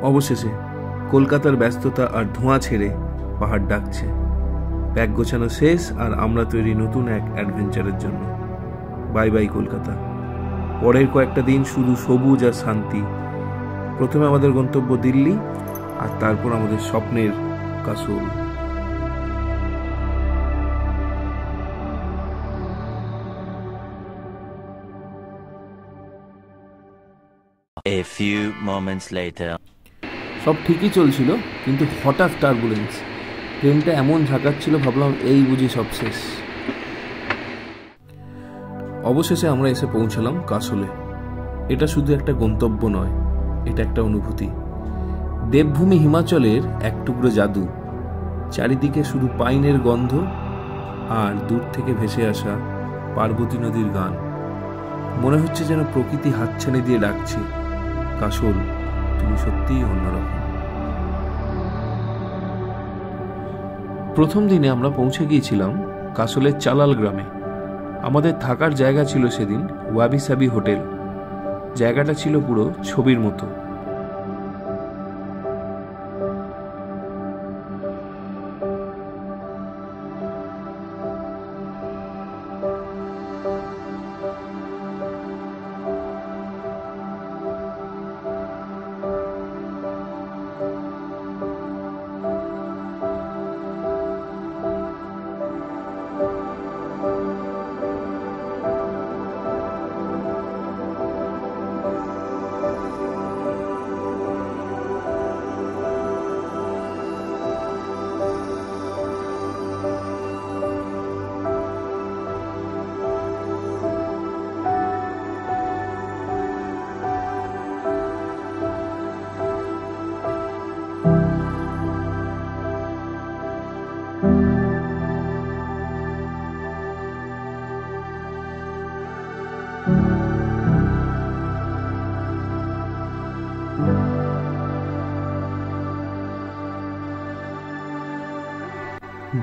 অবশেষে কলকাতার ব্যস্ততা আর ধোঁয়া ছেড়ে পাহাড় ডাকছে। ব্যাগ গোছানো শেষ আর আমরা তৈরি নতুন এক অ্যাডভেঞ্চারের জন্য। Bye bye Kolkata. পরের কয়েকটা দিন শুধু সবুজ আর শান্তি। প্রথমে আমাদের গন্তব্য দিল্লি, আর তারপর আমাদের স্বপ্নের castle. A few moments later. সব ঠিকই চলছিল, কিন্তু হঠাৎ টার্বুলেন্স। প্লেনটা এমন ঝাঁকাচ্ছিল, ভাবলাম এই বুঝি সব শেষ। অবশেষে আমরা এসে পৌঁছালাম কাসলে। এটা শুধু একটা গন্তব্য নয়, এটা একটা অনুভূতি। দেবভূমি হিমাচলের এক টুকরো জাদু। চারিদিকে শুধু পাইনের গন্ধ আর দূর থেকে ভেসে আসা পার্বতী নদীর গান। মনে হচ্ছে যেন প্রকৃতি হাতছানি দিয়ে ডাকছে, কাসল তুমি সত্যিই অন্যরকম। প্রথম দিনে আমরা পৌঁছে গিয়েছিলাম কাসলের চালাল গ্রামে। আমাদের থাকার জায়গা ছিল সেদিন ওয়াবি সাবি হোটেল। জায়গাটা ছিল পুরো ছবির মতো।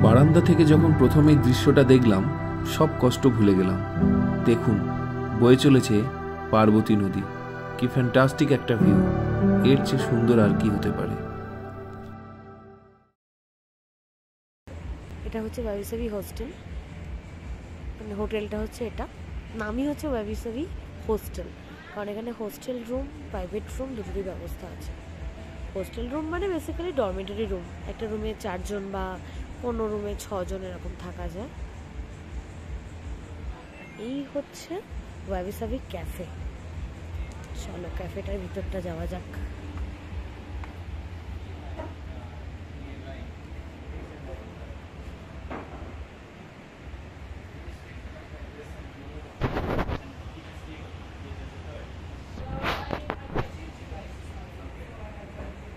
বারান্দা থেকে যখন প্রথম এই দৃশ্যটা দেখলাম, সব কষ্ট ভুলে গেলাম। দেখুন, বয়ে চলেছে পার্বতী নদী। কি ফ্যান্টাস্টিক একটা ভিউ! এর চেয়ে সুন্দর আর কি হতে পারে। এটা হচ্ছে ওয়াবি সাবি হোস্টেল, মানে হোটেলটা হচ্ছে এটা। নামই হচ্ছে ওয়াবি সাবি হোস্টেল, কারণ এখানে হোস্টেল রুম, প্রাইভেট রুম দুটোরই ব্যবস্থা আছে। হোস্টেল রুম মানে বেসিক্যালি ডরমেটরি রুম। একটা রুমে 4 জন বা অন্য রুমে 6 জন এরকম থাকা যায়। এই হচ্ছে ওয়াবি সাবি ক্যাফে। চলো ক্যাফেটার ভিতরটা যাওয়া যাক।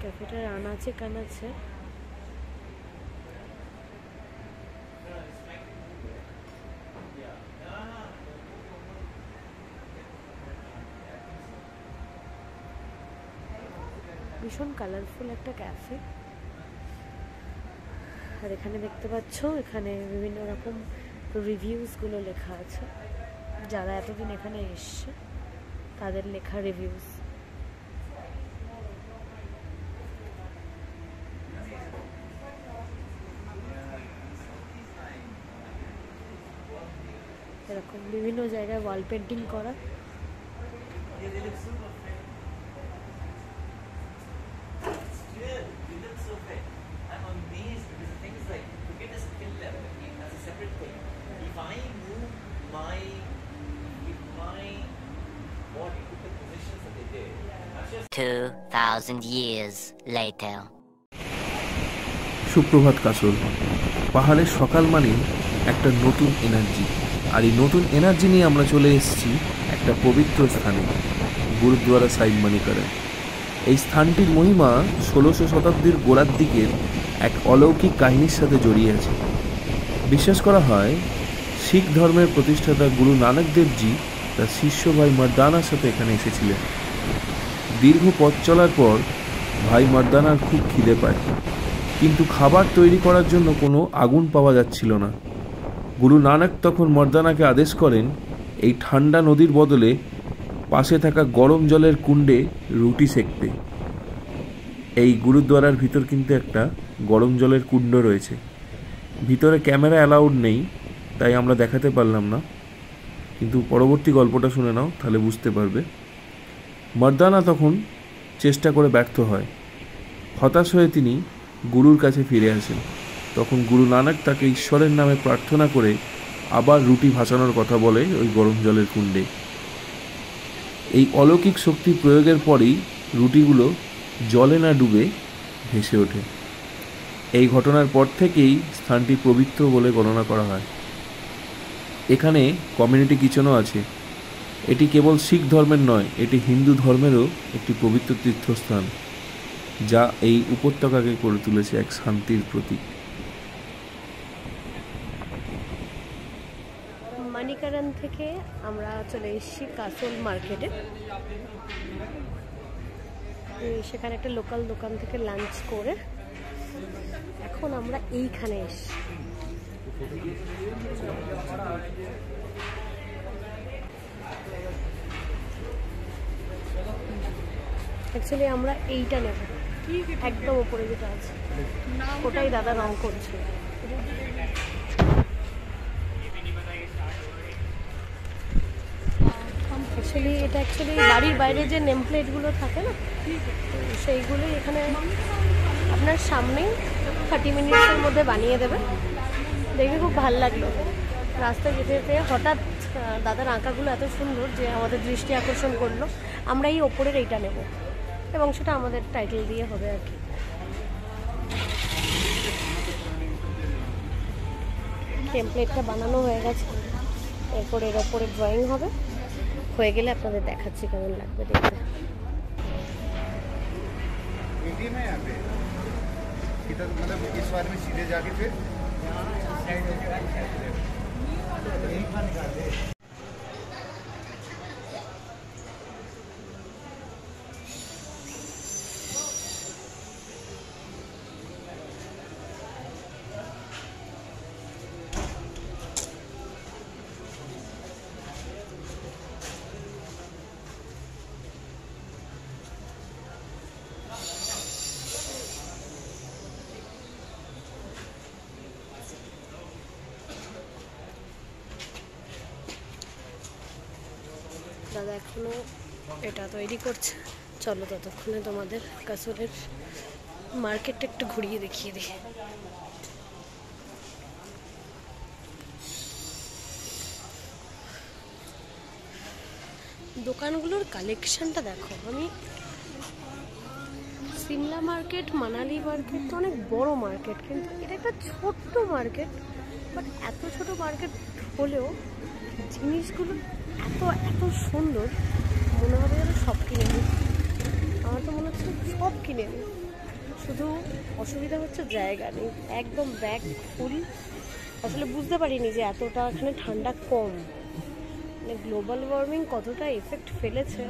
ক্যাফেটার আনাচে কানাচে ভীষণ কালারফুল একটা ক্যাফে। আর এখানে দেখতে পাচ্ছ, এখানে বিভিন্ন রকম রিভিউজগুলো লেখা আছে। যারা এতদিন এখানে এসছে তাদের লেখা রিভিউজ। এরকম বিভিন্ন জায়গায় ওয়াল পেন্টিং করা। If I move my body to the positions that they did, 2,000 years later. সুপ্রভাত কাসল। পাহাড়ের সকাল মানে একটা নতুন এনার্জি, আর এই নতুন এনার্জি নিয়ে আমরা চলে এসেছি একটা পবিত্র স্থানে, গুরুদ্বারা সাহিব মানিকারে। এই স্থানটির মহিমা 1600 শতাব্দীর গোড়ার দিকের এক অলৌকিক কাহিনীর সাথে জড়িয়ে আছে। বিশ্বাস করা হয় শিখ ধর্মের প্রতিষ্ঠাতা গুরু নানক দেবজি তার শিষ্য ভাই মর্দানার সাথে এখানে এসেছিলেন। দীর্ঘ পথ চলার পর ভাই মর্দানার খুব খিদে পায়, কিন্তু খাবার তৈরি করার জন্য কোনো আগুন পাওয়া যাচ্ছিল না। গুরু নানক তখন মর্দানাকে আদেশ করেন এই ঠান্ডা নদীর বদলে পাশে থাকা গরম জলের কুণ্ডে রুটি সেঁকতে। এই গুরুদ্বারার ভিতর কিন্তু একটা গরম জলের কুণ্ড রয়েছে। ভিতরে ক্যামেরা অ্যালাউড নেই, তাই আমরা দেখাতে পারলাম না, কিন্তু পরবর্তী গল্পটা শুনে নাও, তাহলে বুঝতে পারবে। মর্দানা তখন চেষ্টা করে ব্যর্থ হয়। হতাশ হয়ে তিনি গুরুর কাছে ফিরে আসেন। তখন গুরু নানক তাকে ঈশ্বরের নামে প্রার্থনা করে আবার রুটি ভাসানোর কথা বলে ওই গরম জলের কুণ্ডে। এই অলৌকিক শক্তি প্রয়োগের পরেই রুটিগুলো জলে না ডুবে ভেসে ওঠে। এই ঘটনার পর থেকেই স্থানটি পবিত্র বলে গণনা করা হয়। এখানে কমিউনিটি কিচেনও আছে। এটি কেবল শিখ ধর্মের নয়, এটি হিন্দু ধর্মেরও একটি পবিত্র তীর্থস্থান, যা এই উপত্যকাকে করে তুলেছে এক শান্তির প্রতীক। মানিকারান থেকে আমরা চলে এসেছি কাসল মার্কেটে। সেখানে একটা লোকাল দোকান থেকে লাঞ্চ করে এখন আমরা এইখানে এসেছি। অ্যাকচুয়ালি আমরা এইটা নেব, একদম উপরে যেটা আছে ওটাই দাদা রং করছে। অ্যাকচুয়ালি এটা বাড়ির বাইরে যে নেম প্লেটগুলো থাকে না, সেইগুলোই এখানে আপনার সামনেই 30 মিনিটের মধ্যে বানিয়ে দেবে। দেখে খুব ভালো লাগলো। রাস্তায় যেতে যেতে হঠাৎ দাদার আঁকাগুলো এত সুন্দর যে আমাদের দৃষ্টি আকর্ষণ করলো। আমরা এই ওপরের এইটা নেব এবং সেটা আমাদের টাইটেল দিয়ে হবে আর কি। টেমপ্লেটটা বানানো হয়ে গেছে, এরপর এর ওপরে ড্রয়িং হবে। হয়ে গেলে আপনাদের দেখাচ্ছি কেমন লাগবে দেখতে। मतलब इस बार में सीधे जाके फिर দাদা এখনো এটা তৈরি করছে। চলো ততক্ষণে তোমাদের কাসলের মার্কেটটা একটু ঘুরিয়ে দেখিয়ে দিই। দোকানগুলোর কালেকশনটা দেখো। আমি সিমলা মার্কেট, মানালি মার্কেট তো অনেক বড় মার্কেট, কিন্তু এটা একটা ছোট্ট মার্কেট। বাট এত ছোট মার্কেট হলেও জিনিসগুলো এত এত সুন্দর, মনে হবে যেন সব কিনে নিই। আমার তো মনে হচ্ছে সব কিনে নিই, শুধু অসুবিধা হচ্ছে জায়গা নেই। একদম ব্যাগ ফুল। আসলে বুঝতে পারিনি যে এতটা এখানে ঠান্ডা কম। মানে গ্লোবাল ওয়ার্মিং কতটা এফেক্ট ফেলেছে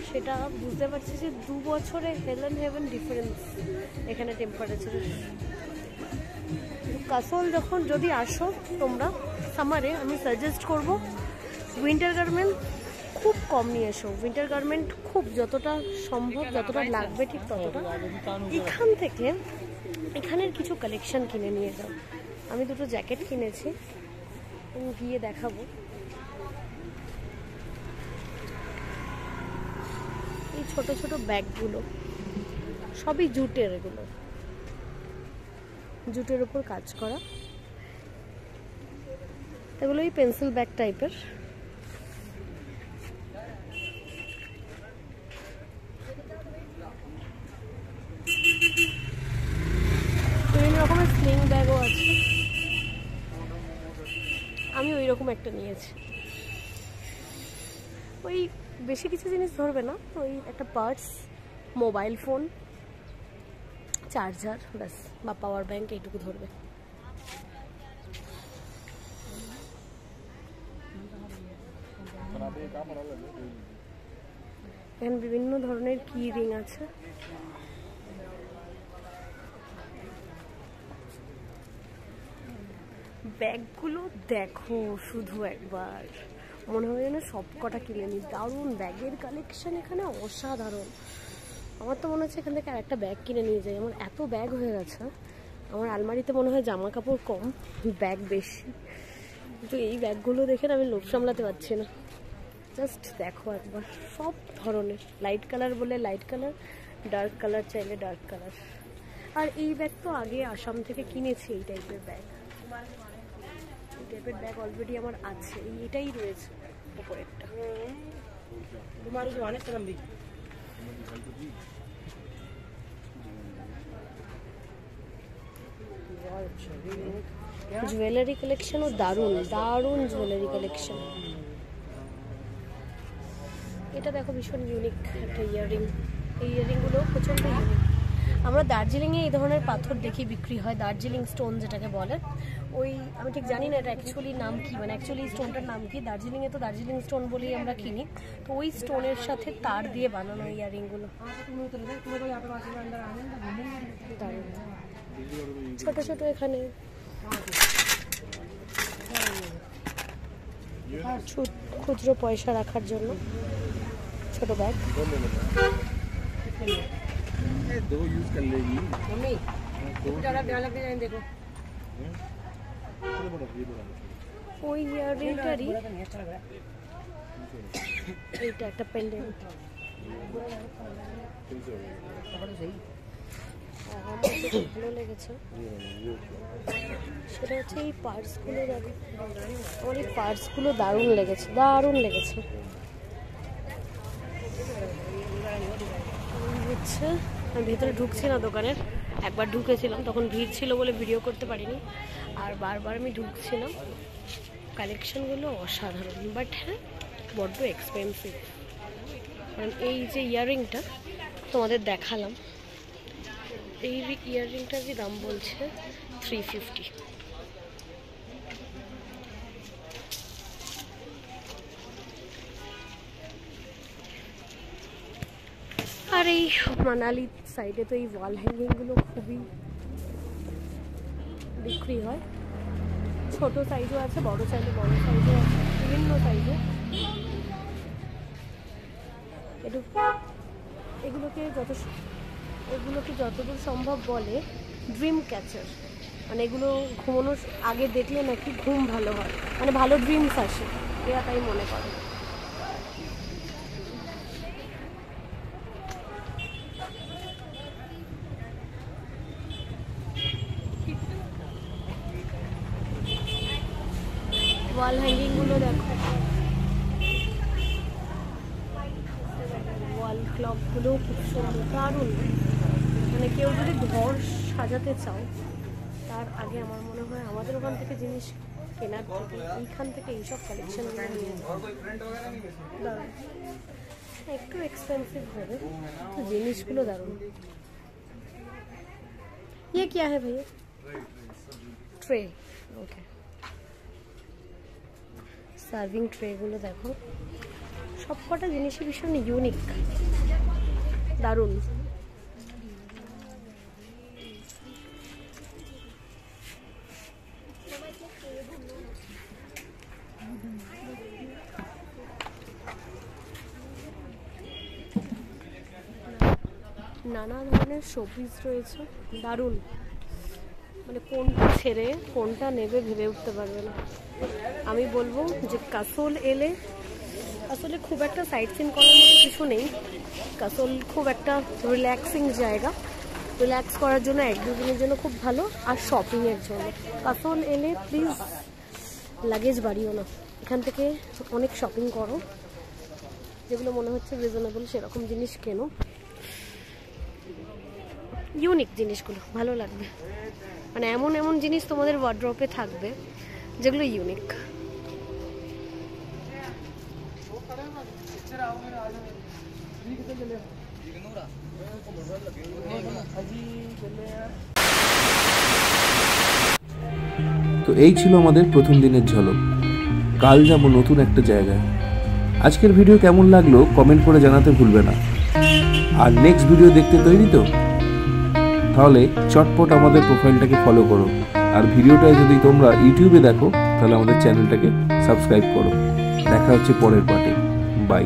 সেটা বুঝতে পারছি যে 2 বছরে হেল অ্যান্ড হেভেন ডিফারেন্স এখানে টেম্পারেচারের। কাসল যখন যদি আসো তোমরা সামারে, আমি সাজেস্ট করব উইন্টার গার্মেন্ট খুব কম নিয়ে এসো। উইন্টার গার্মেন্ট খুব যতটা সম্ভব, যতটা লাগবে ঠিক ততটা এখান থেকে, এখানের কিছু কালেকশন কিনে নিয়ে যাও। আমি 2টো জ্যাকেট কিনেছি, গিয়ে দেখাবো। এই ছোট ছোট ব্যাগগুলো সবই জুটের, এগুলো জুটের উপর কাজ করা। এগুলো এই পেন্সিল ব্যাগ টাইপের। বিভিন্ন রকমের স্লিং ব্যাগও আছে। আমি ওই রকম একটা নিয়েছি। ওই বেশি কিছু জিনিস ধরবে না, ওই একটা পার্স, মোবাইল ফোন, চার্জার ব্যাস, বা পাওয়ার ব্যাংক, এইটুকু ধরবে। এখানে বিভিন্ন ধরনের কি রিং আছে। ব্যাগগুলো দেখো শুধু একবার, মনে হয় যেন সব কটা কিনে নি। দারুণ ব্যাগের কালেকশন এখানে, অসাধারণ আমার তো মনে হচ্ছে এখান থেকে আরেকটা ব্যাগ কিনে নিয়ে যাই। আমার এত ব্যাগ হয়ে গেছে, আমার আলমারিতে মনে হয় জামা কাপড় কম, ব্যাগ বেশি। কিন্তু এই ব্যাগগুলো দেখে না আমি লোভ সামলাতে পারছি না। জাস্ট দেখো একবার, সব ধরনের, লাইট কালার বলে লাইট কালার, ডার্ক কালার চাইলে ডার্ক কালার। আর এই ব্যাগ তো আগে আসাম থেকে কিনেছি, এই টাইপের ব্যাগ। এই টাইপের ব্যাগ অলরেডি আমার আছে, এটাই রয়েছে উপরেরটা। জুয়েলারি কালেকশনও দারুণ দারুণ জুয়েলারি কালেকশন। এটা দেখো ভীষণ ইউনিক একটা ইয়াররিং। এই ইয়াররিংগুলো প্রচণ্ড ইউনিক। আমরা দার্জিলিংয়ে এই ধরনের পাথর দেখি বিক্রি হয়, দার্জিলিং স্টোন যেটাকে বলে। ওই আমি ঠিক জানি না এটা অ্যাকচুয়ালি নাম কি, মানে অ্যাকচুয়ালি স্টোনটার নাম কি। দার্জিলিংয়ে তো দার্জিলিং স্টোন বলেই আমরা কিনি। তো ওই স্টোনের সাথে তার দিয়ে বানানো ইয়াররিংগুলো দারুণ। ছোট ছোট এখানে খুচরো পয়সা রাখার জন্য ছোট ব্যাগ। ওই ইয়াররিংটারই এইটা একটা পেন্ডেন্ট। আমার ভালো লেগেছে সেটা হচ্ছে এই পার্সগুলো। দেখো আমার এই পার্সগুলো দারুণ লেগেছে, দারুণ লেগেছে। হচ্ছে আমি ভেতরে ঢুকছি না দোকানের, একবার ঢুকেছিলাম তখন ভিড় ছিল বলে ভিডিও করতে পারিনি, আর বারবার আমি ঢুকছিলাম। কালেকশনগুলো অসাধারণ, বাট হ্যাঁ বড্ড এক্সপেন্সিভ। কারণ এই যে ইয়াররিংটা তোমাদের দেখালাম, এই ইয়াররিংটার যে দাম বলছে 350। আর এই মানালি সাইডে তো এই ওয়াল হ্যাঙ্গিংগুলো খুবই বিক্রি হয়। ছোট সাইজও আছে, বড় চাইলে বড় সাইজও আছে, বিভিন্ন সাইজে। এগুলোকে যতদূর সম্ভব বলে ড্রিম ক্যাচার, মানে এগুলো ঘুমানোর আগে দেখলে নাকি ঘুম ভালো হয়, মানে ভালো ড্রিমস আসে, এরা তাই মনে করে। ওয়াল হ্যাঙ্গিংগুলো দেখো, ওয়াল ক্লকগুলো খুব সুন্দর, দারুণ। মানে কেউ যদি ঘর সাজাতে চাও তার আগে আমার মনে হয় আমাদের ওখান থেকে জিনিস কেনার থেকে এইখান থেকে এইসব কালেকশনগুলো নিয়ে দারুণ। একটু এক্সপেন্সিভ হবে, জিনিসগুলো দারুণ। ये क्या है भैया? ट्रे। ओके, সার্ভিং ট্রেগুলো দেখো, সবকটা জিনিসই ভীষণ ইউনিক, দারুণ। নানা ধরনের শোপিস রয়েছে, দারুণ। মানে কোনটা ছেড়ে কোনটা নেবে ভেবে উঠতে পারবে না। আমি বলবো যে কাসোল এলে, আসলে খুব একটা সাইট সিন করার মতো কিছু নেই। কাসোল খুব একটা রিল্যাক্সিং জায়গা, রিল্যাক্স করার জন্য, এক দুদিনের জন্য খুব ভালো। আর শপিংয়ের জন্য কাসোল এলে প্লিজ লাগেজ বাড়িও না, এখান থেকে অনেক শপিং করো, যেগুলো মনে হচ্ছে রিজনেবল সেরকম জিনিস কেনো। ইউনিক জিনিসগুলো ভালো লাগবে, মানে এমন এমন জিনিস তোমাদের ওয়ার্ড্রপে থাকবে যেগুলো ইউনিক। তো এই ছিল আমাদের প্রথম দিনের ঝলক। কাল যাব নতুন একটা জায়গায়। আজকের ভিডিও কেমন লাগলো কমেন্ট করে জানাতে ভুলবে না। আর নেক্সট ভিডিও দেখতে তৈরি তো? তাহলে চটপট আমাদের প্রোফাইলটাকে ফলো করো। আর ভিডিওটা যদি তোমরা ইউটিউবে দেখো তাহলে আমাদের চ্যানেলটাকে সাবস্ক্রাইব করো। দেখা হচ্ছে পরের পার্টে। বাই।